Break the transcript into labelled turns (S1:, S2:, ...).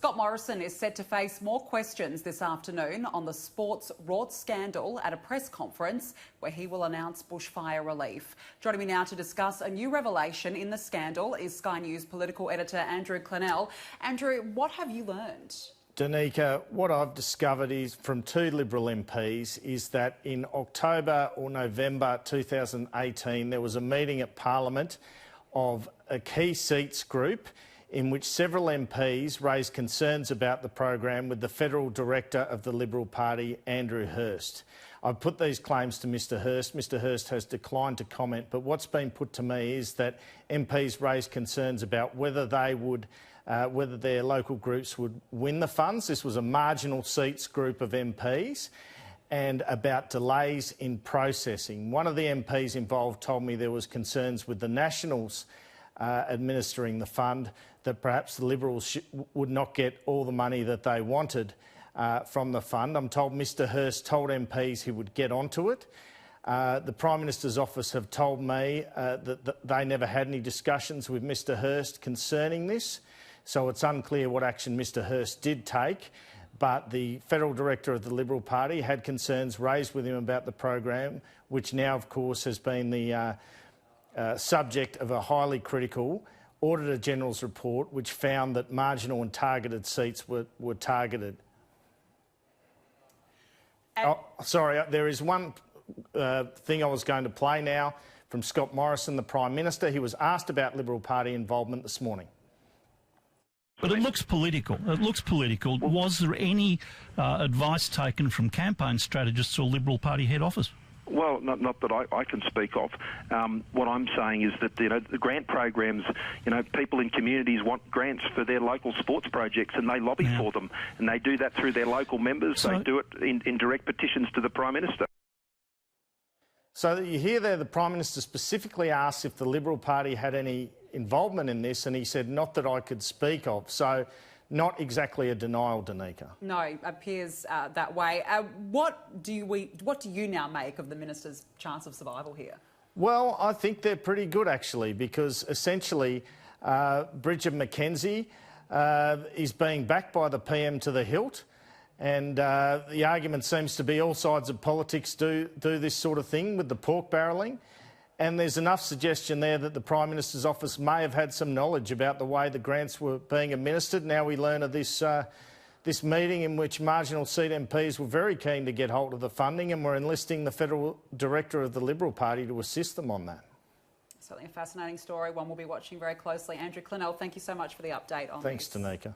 S1: Scott Morrison is set to face more questions this afternoon on the sports rort scandal at a press conference where he will announce bushfire relief. Joining me now to discuss a new revelation in the scandal is Sky News Political Editor Andrew Clennell. Andrew, what have you learned?
S2: Danica, what I've discovered is from two Liberal MPs is that in October or November 2018 there was a meeting at Parliament of a key seats group in which several MPs raised concerns about the program with the Federal Director of the Liberal Party, Andrew Hirst. I've put these claims to Mr Hirst. Mr Hirst has declined to comment, but what's been put to me is that MPs raised concerns about whether they would whether their local groups would win the funds. This was a marginal seats group of MPs, and about delays in processing. One of the MPs involved told me there was concerns with the Nationals administering the fund, that perhaps the Liberals would not get all the money that they wanted from the fund. I'm told Mr Hirst told MPs he would get onto it. The Prime Minister's office have told me that they never had any discussions with Mr Hirst concerning this, so it's unclear what action Mr Hirst did take. But the Federal Director of the Liberal Party had concerns raised with him about the program, which now, of course, has been the subject of a highly critical Auditor General's report, which found that marginal and targeted seats were targeted. Sorry, there is one thing I was going to play now from Scott Morrison, the Prime Minister. He was asked about Liberal Party involvement this morning.
S3: But it looks political. It looks political. Was there any advice taken from campaign strategists or Liberal Party head office?
S4: Well, not that I can speak of. What I'm saying is that, the grant programs, people in communities want grants for their local sports projects and they lobby for them. And they do that through their local members. They do it in direct petitions to the Prime Minister.
S2: So you hear there the Prime Minister specifically asked if the Liberal Party had any involvement in this, and he said not that I could speak of. So not exactly a denial, Danica. No,
S1: it appears that way. What do you now make of the Minister's chance of survival here?
S2: Well, I think they're pretty good, actually, because essentially Bridget McKenzie is being backed by the PM to the hilt, and the argument seems to be all sides of politics do this sort of thing with the pork barrelling. And there's enough suggestion there that the Prime Minister's office may have had some knowledge about the way the grants were being administered. Now we learn of this meeting in which marginal seat MPs were very keen to get hold of the funding and were enlisting the Federal Director of the Liberal Party to assist them on that.
S1: Certainly a fascinating story, one we'll be watching very closely. Andrew Clennell, thank you so much for the update on this.
S2: Thanks, Danica.